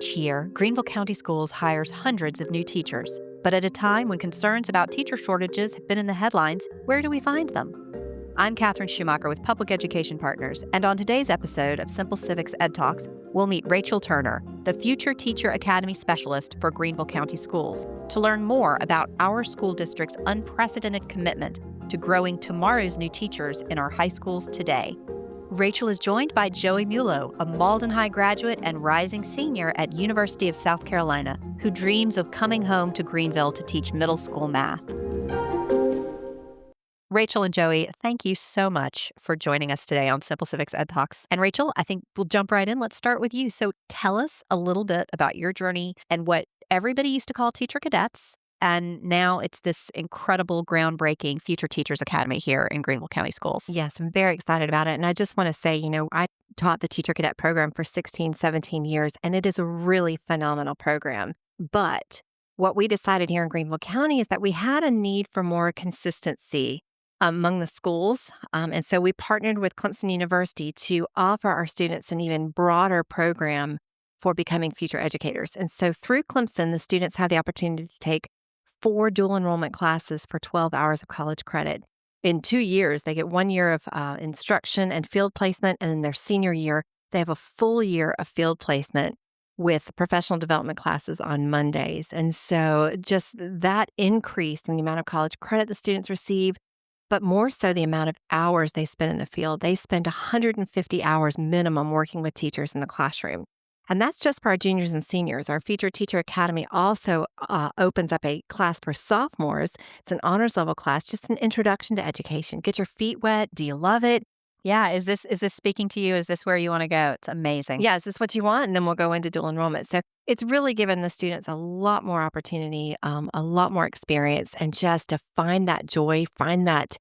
Each year, Greenville County Schools hires hundreds of new teachers. But at a time when concerns about teacher shortages have been in the headlines, where do we find them? I'm Katherine Schumacher with Public Education Partners, and on today's episode of Simple Civics EdTalks, we'll meet Rachel Turner, the Future Teacher Academy Specialist for Greenville County Schools, to learn more about our school district's unprecedented commitment to growing tomorrow's new teachers in our high schools today. Rachel is joined by Joey Muolo, a Malden High graduate and rising senior at University of South Carolina, who dreams of coming home to Greenville to teach middle school math. Rachel and Joey, thank you so much for joining us today on Simple Civics EdTalks. And Rachel, I think we'll jump right in. Let's start with you. So tell us a little bit about your journey and what everybody used to call teacher cadets. And now it's this incredible, groundbreaking Future Teachers Academy here in Greenville County Schools. Yes, I'm very excited about it. And I just want to say, I taught the teacher cadet program for 16, 17 years, and it is a really phenomenal program. But what we decided here in Greenville County is that we had a need for more consistency among the schools. And so we partnered with Clemson University to offer our students an even broader program for becoming future educators. And so through Clemson, the students have the opportunity to take 4 dual enrollment classes for 12 hours of college credit. In 2 years, they get 1 year of instruction and field placement, and in their senior year, they have a full year of field placement with professional development classes on Mondays. And so just that increase in the amount of college credit the students receive, but more so the amount of hours they spend in the field. They spend 150 hours minimum working with teachers in the classroom. And that's just for our juniors and seniors. Our Future Teacher Academy also opens up a class for sophomores. It's an honors level class, just an introduction to education. Get your feet wet. Do you love it? Yeah. Is this speaking to you? Is this where you want to go? It's amazing. Yeah. Is this what you want? And then we'll go into dual enrollment. So it's really given the students a lot more opportunity, a lot more experience, and just to find that joy, find that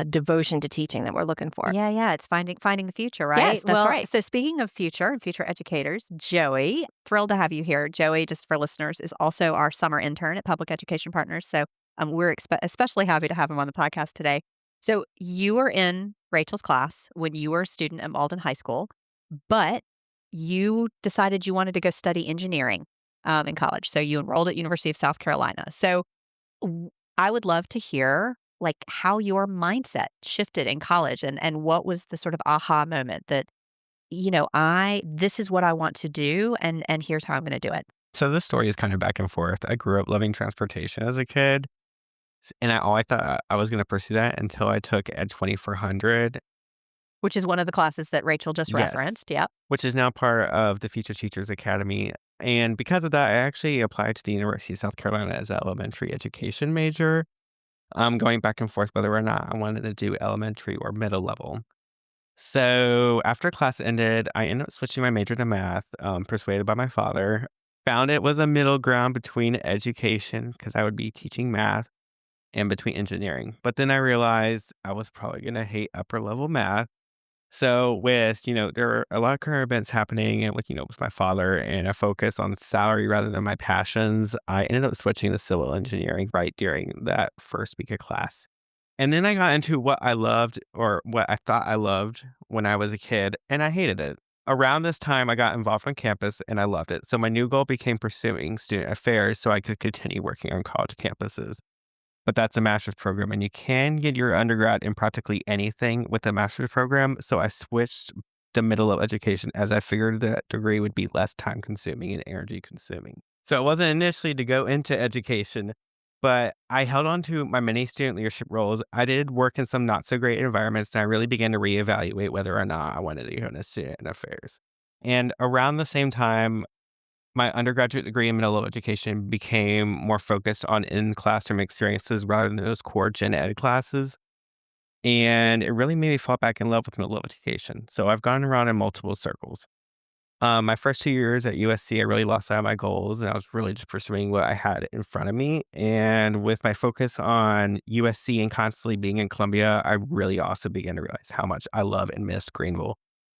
devotion to teaching that we're looking for. Yeah. It's finding the future, right? Yes, that's right. So speaking of future and future educators, Joey, thrilled to have you here. Joey, just for listeners, is also our summer intern at Public Education Partners. So we're especially happy to have him on the podcast today. So you were in Rachel's class when you were a student at Malden High School, but you decided you wanted to go study engineering in college. So you enrolled at University of South Carolina. So I would love to hear how your mindset shifted in college and what was the sort of aha moment that, this is what I want to do and here's how I'm going to do it. So this story is kind of back and forth. I grew up loving transportation as a kid, and I always thought I was going to pursue that until I took Ed 2400. Which is one of the classes that Rachel just referenced. Yep. Which is now part of the Future Teachers Academy. And because of that, I actually applied to the University of South Carolina as an elementary education major. I'm going back and forth whether or not I wanted to do elementary or middle level. So after class ended, I ended up switching my major to math, persuaded by my father. Found it was a middle ground between education, because I would be teaching math, and between engineering. But then I realized I was probably going to hate upper level math. So with, there are a lot of current events happening and with my father and a focus on salary rather than my passions, I ended up switching to civil engineering right during that first week of class. And then I got into what I loved, or what I thought I loved when I was a kid, and I hated it. Around this time, I got involved on campus and I loved it. So my new goal became pursuing student affairs so I could continue working on college campuses. But that's a master's program, and you can get your undergrad in practically anything with a master's program. So I switched to middle of education as I figured that degree would be less time consuming and energy consuming. So it wasn't initially to go into education, but I held on to my many student leadership roles. I did work in some not so great environments, and I really began to reevaluate whether or not I wanted to go into student affairs. And around the same time, my undergraduate degree in middle level education became more focused on in-classroom experiences rather than those core gen ed classes. And it really made me fall back in love with middle level education. So I've gone around in multiple circles. My first 2 years at USC, I really lost sight of my goals, and I was really just pursuing what I had in front of me. And with my focus on USC and constantly being in Columbia, I really also began to realize how much I love and miss Greenville,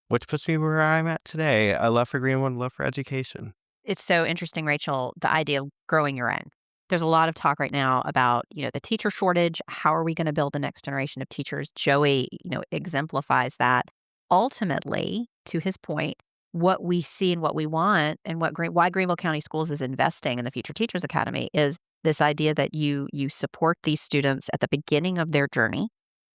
which puts me where I'm at today. A love for Greenville and love for education. It's so interesting, Rachel, the idea of growing your own. There's a lot of talk right now about, the teacher shortage. How are we going to build the next generation of teachers? Joey, exemplifies that. Ultimately, to his point, what we see and what we want and why Greenville County Schools is investing in the Future Teachers Academy is this idea that you support these students at the beginning of their journey,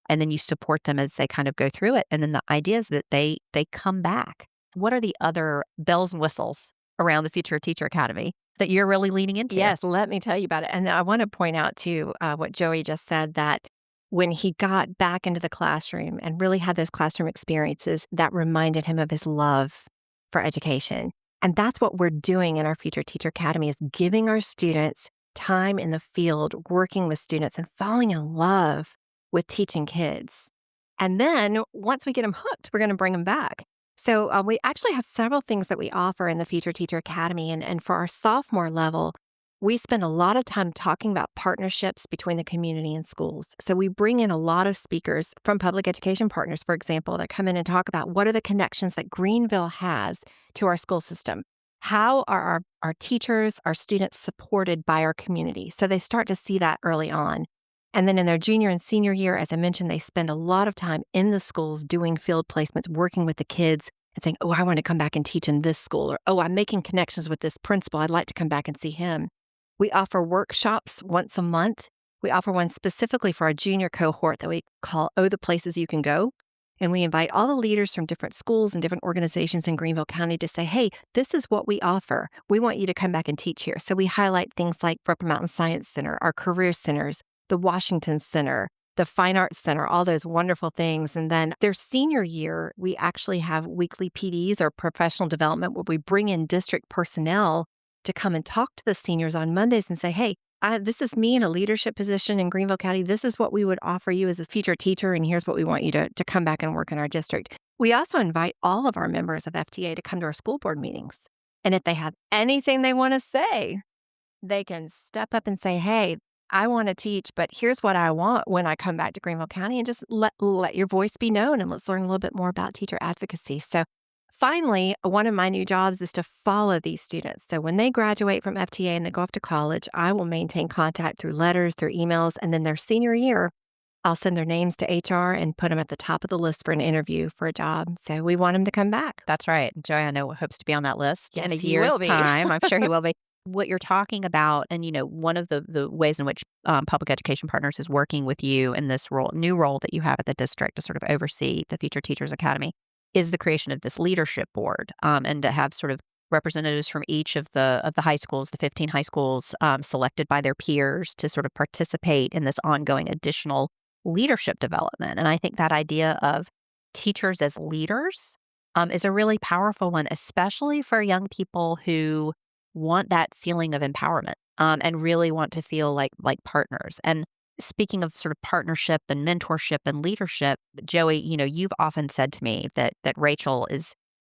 and then you support them as they kind of go through it. And then the idea is that they come back. What are the other bells and whistles around the Future Teacher Academy that you're really leaning into? Yes, let me tell you about it. And I want to point out too what Joey just said, that when he got back into the classroom and really had those classroom experiences, that reminded him of his love for education. And that's what we're doing in our Future Teacher Academy, is giving our students time in the field, working with students and falling in love with teaching kids. And then once we get them hooked, we're going to bring them back. So we actually have several things that we offer in the Future Teacher Academy. And for our sophomore level, we spend a lot of time talking about partnerships between the community and schools. So we bring in a lot of speakers from public education partners, for example, that come in and talk about what are the connections that Greenville has to our school system. How are our teachers, our students supported by our community? So they start to see that early on. And then in their junior and senior year, as I mentioned, they spend a lot of time in the schools doing field placements, working with the kids and saying, oh, I want to come back and teach in this school, or, oh, I'm making connections with this principal. I'd like to come back and see him. We offer workshops once a month. We offer one specifically for our junior cohort that we call Oh, the Places You Can Go. And we invite all the leaders from different schools and different organizations in Greenville County to say, hey, this is what we offer. We want you to come back and teach here. So we highlight things like Roper Mountain Science Center, our career centers, the Washington Center, the Fine Arts Center, all those wonderful things. And then their senior year, we actually have weekly PDs, or professional development, where we bring in district personnel to come and talk to the seniors on Mondays and say, hey, this is me in a leadership position in Greenville County. This is what we would offer you as a future teacher, and here's what we want you to come back and work in our district. We also invite all of our members of FTA to come to our school board meetings. And if they have anything they want to say, they can step up and say, hey, I want to teach, but here's what I want when I come back to Greenville County, and just let your voice be known, and let's learn a little bit more about teacher advocacy. So finally, one of my new jobs is to follow these students. So when they graduate from FTA and they go off to college, I will maintain contact through letters, through emails, and then their senior year, I'll send their names to HR and put them at the top of the list for an interview for a job. So we want them to come back. That's right. Joey, I know, hopes to be on that list in a Yes, he year's will be. time. I'm sure he will be. What you're talking about, and one of the ways in which Public Education Partners is working with you in this new role that you have at the district to sort of oversee the Future Teachers Academy, is the creation of this leadership board, and to have sort of representatives from each of the high schools, the 15 high schools, selected by their peers to sort of participate in this ongoing additional leadership development. And I think that idea of teachers as leaders is a really powerful one, especially for young people who want that feeling of empowerment, and really want to feel like partners. And speaking of sort of partnership and mentorship and leadership, Joey, you've often said to me that Rachel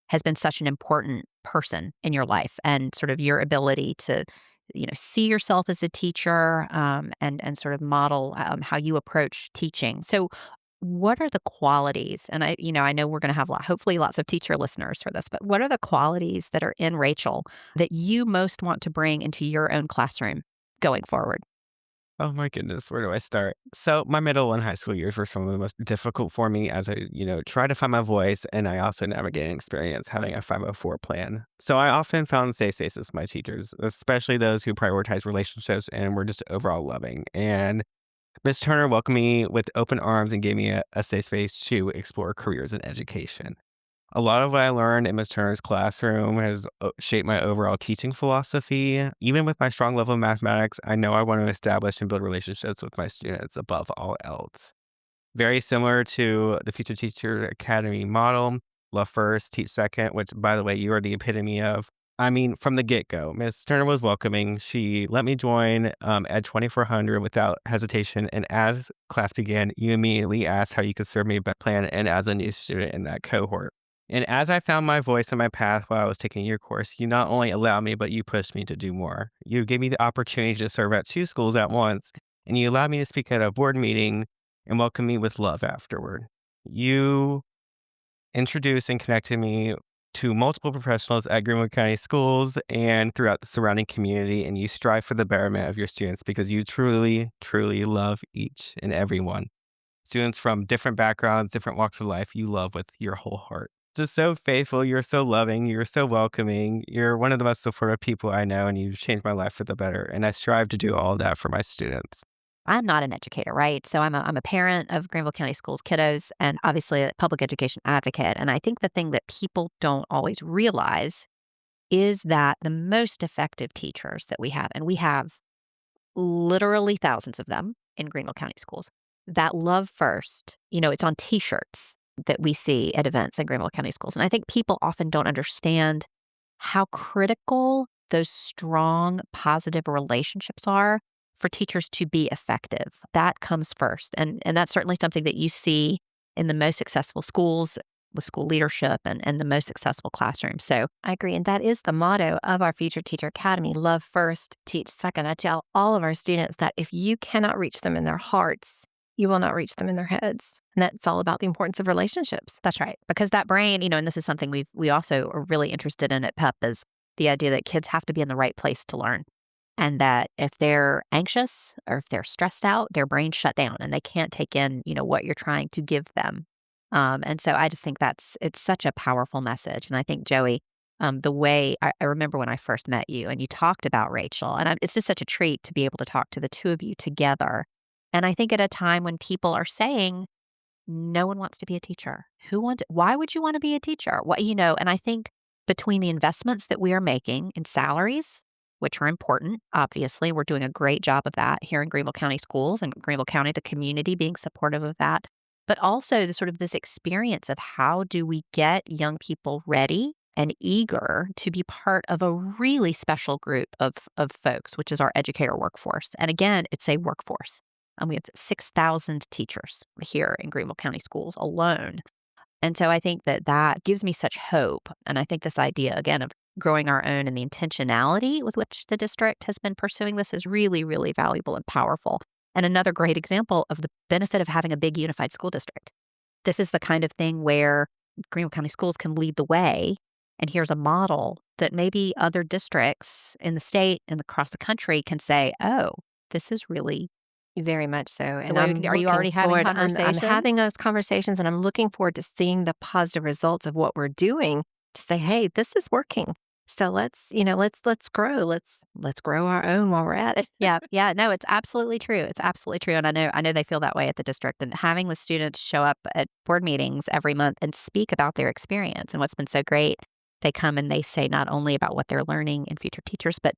has been such an important person in your life, and sort of your ability to see yourself as a teacher, and sort of model how you approach teaching. So what are the qualities? And I know we're going to have hopefully lots of teacher listeners for this, but what are the qualities that are in Rachel that you most want to bring into your own classroom going forward? Oh my goodness, where do I start? So my middle and high school years were some of the most difficult for me as I, try to find my voice, and I also navigated experience having a 504 plan. So I often found safe spaces with my teachers, especially those who prioritize relationships and were just overall loving. And Ms. Turner welcomed me with open arms and gave me a safe space to explore careers in education. A lot of what I learned in Ms. Turner's classroom has shaped my overall teaching philosophy. Even with my strong level of mathematics, I know I want to establish and build relationships with my students above all else. Very similar to the Future Teacher Academy model, love first, teach second, which, by the way, you are the epitome of. I mean, from the get-go, Ms. Turner was welcoming. She let me join Ed 2400 without hesitation, and as class began, you immediately asked how you could serve me a plan and as a new student in that cohort. And as I found my voice and my path while I was taking your course, you not only allowed me, but you pushed me to do more. You gave me the opportunity to serve at 2 schools at once, and you allowed me to speak at a board meeting and welcome me with love afterward. You introduced and connected me to multiple professionals at Greenville County Schools and throughout the surrounding community, and you strive for the betterment of your students because you truly, truly love each and every one. Students from different backgrounds, different walks of life, you love with your whole heart. just so faithful. You're so loving. You're so welcoming. You're one of the most supportive people I know, and you've changed my life for the better. And I strive to do all that for my students. I'm not an educator, right? So I'm a parent of Greenville County Schools kiddos and obviously a public education advocate. And I think the thing that people don't always realize is that the most effective teachers that we have, and we have literally thousands of them in Greenville County Schools, that love first, it's on t-shirts that we see at events in Greenville County Schools. And I think people often don't understand how critical those strong, positive relationships are for teachers to be effective. That comes first. And that's certainly something that you see in the most successful schools with school leadership and the most successful classrooms. So I agree. And that is the motto of our Future Teacher Academy: love first, teach second. I tell all of our students that if you cannot reach them in their hearts, you will not reach them in their heads. And that's all about the importance of relationships. that's right. Because that brain, and this is something we also are really interested in at PEP, is the idea that kids have to be in the right place to learn. And that if they're anxious or if they're stressed out, their brains shut down and they can't take in, what you're trying to give them. And so I just think it's such a powerful message. And I think, Joey, the way I remember when I first met you and you talked about Rachel, and it's just such a treat to be able to talk to the two of you together. And I think at a time when people are saying, no one wants to be a teacher. Why would you want to be a teacher? And I think between the investments that we are making in salaries, which are important, obviously, we're doing a great job of that here in Greenville County Schools and Greenville County, the community being supportive of that. But also the sort of this experience of how do we get young people ready and eager to be part of a really special group of folks, which is our educator workforce. And again, it's a workforce. And we have 6,000 teachers here in Greenville County Schools alone. And so I think that gives me such hope. And I think this idea, again, of growing our own and the intentionality with which the district has been pursuing this is really, really valuable and powerful. And another great example of the benefit of having a big unified school district. This is the kind of thing where Greenville County Schools can lead the way. And here's a model that maybe other districts in the state and across the country can say, oh, this is really very much so. And are you already having conversations? I'm having those conversations, and I'm looking forward to seeing the positive results of what we're doing to say, hey, this is working. So let's grow. Let's grow our own while we're at it. Yeah. No, it's absolutely true. It's absolutely true. And I know they feel that way at the district. And having the students show up at board meetings every month and speak about their experience and what's been so great, they come and they say not only about what they're learning in Future Teachers, but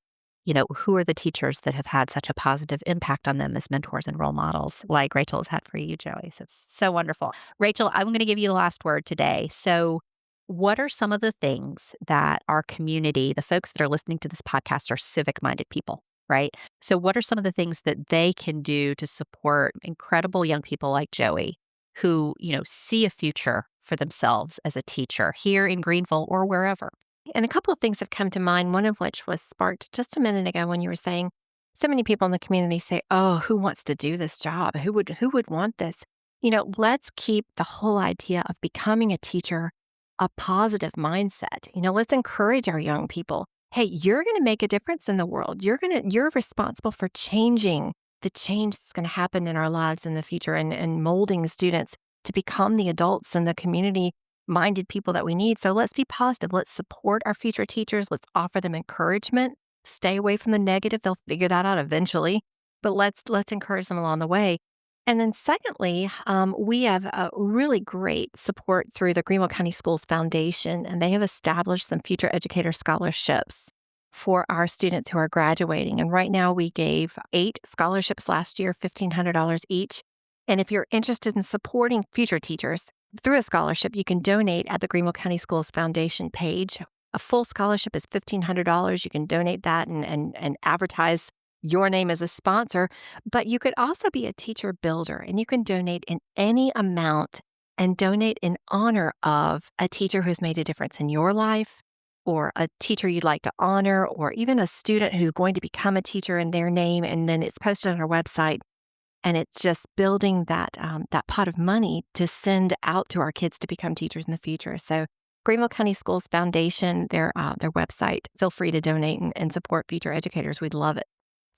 who are the teachers that have had such a positive impact on them as mentors and role models, like Rachel has had for you, Joey. So it's so wonderful. Rachel, I'm going to give you the last word today. So what are some of the things that our community, the folks that are listening to this podcast, are civic-minded people, right? So what are some of the things that they can do to support incredible young people like Joey who, see a future for themselves as a teacher here in Greenville or wherever? And a couple of things have come to mind, one of which was sparked just a minute ago when you were saying so many people in the community say, oh, who wants to do this job? Who would want this? Let's keep the whole idea of becoming a teacher a positive mindset. Let's encourage our young people. Hey, you're going to make a difference in the world. You're responsible for changing the change that's going to happen in our lives in the future and molding students to become the adults and the community-minded people that we need. So let's be positive. Let's support our future teachers. Let's offer them encouragement. Stay away from the negative. They'll figure that out eventually. But let's encourage them along the way. And then secondly, we have a really great support through the Greenville County Schools Foundation, and they have established some future educator scholarships for our students who are graduating. And right now we gave 8 scholarships last year, $1,500 each. And if you're interested in supporting future teachers through a scholarship, you can donate at the Greenville County Schools Foundation page. A full scholarship is $1,500. You can donate that and advertise your name as a sponsor, but you could also be a teacher builder, and you can donate in any amount and donate in honor of a teacher who's made a difference in your life, or a teacher you'd like to honor, or even a student who's going to become a teacher in their name, and then it's posted on our website. And it's just building that pot of money to send out to our kids to become teachers in the future. So Greenville County Schools Foundation, their website, feel free to donate and support future educators. We'd love it.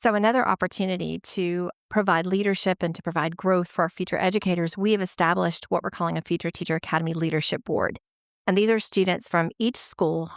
So another opportunity to provide leadership and to provide growth for our future educators, we have established what we're calling a Future Teacher Academy Leadership Board. And these are students from each school.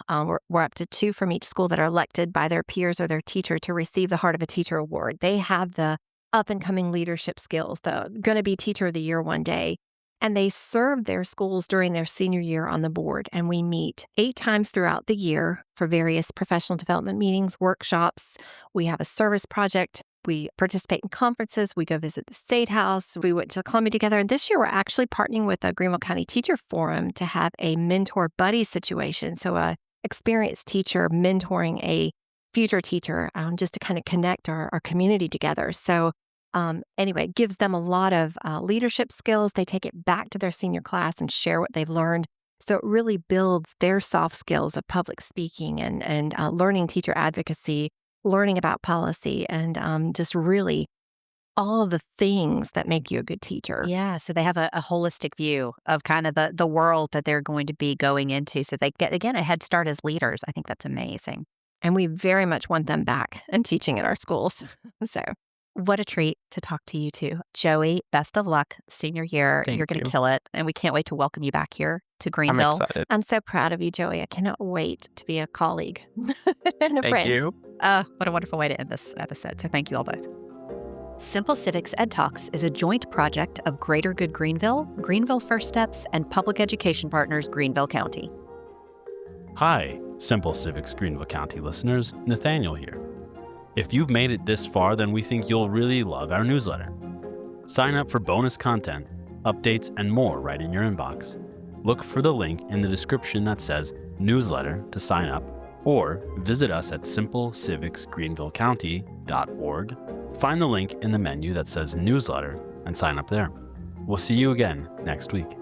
We're up to 2 from each school that are elected by their peers or their teacher to receive the Heart of a Teacher Award. They have the up-and-coming leadership skills. They're going to be Teacher of the Year one day. And they serve their schools during their senior year on the board. And we meet 8 times throughout the year for various professional development meetings, workshops. We have a service project. We participate in conferences. We go visit the State House. We went to Columbia together. And this year, we're actually partnering with the Greenville County Teacher Forum to have a mentor buddy situation. So a experienced teacher mentoring a future teacher, just to kind of connect our community together. So anyway, it gives them a lot of leadership skills. They take it back to their senior class and share what they've learned. So it really builds their soft skills of public speaking and learning teacher advocacy, learning about policy, and just really all of the things that make you a good teacher. Yeah, so they have a holistic view of kind of the world that they're going to be going into. So they get, again, a head start as leaders. I think that's amazing. And we very much want them back and teaching in our schools. So what a treat to talk to you two. Joey, best of luck senior year. Thank You're going to you. kill it. And we can't wait to welcome you back here to I'm Greenville. excited. I'm so proud of you, Joey. I cannot wait to be a colleague and a Thank friend. you. What a wonderful way to end this episode. So thank you all both. Simple Civics EdTalks is a joint project of Greater Good Greenville, Greenville First Steps, and Public Education Partners Greenville County. Hi, Simple Civics Greenville County listeners, Nathaniel here. If you've made it this far, then we think you'll really love our newsletter. Sign up for bonus content, updates, and more right in your inbox. Look for the link in the description that says newsletter to sign up, or visit us at simpleCivicsGreenvilleCounty.org. Find the link in the menu that says newsletter and sign up there. We'll see you again next week.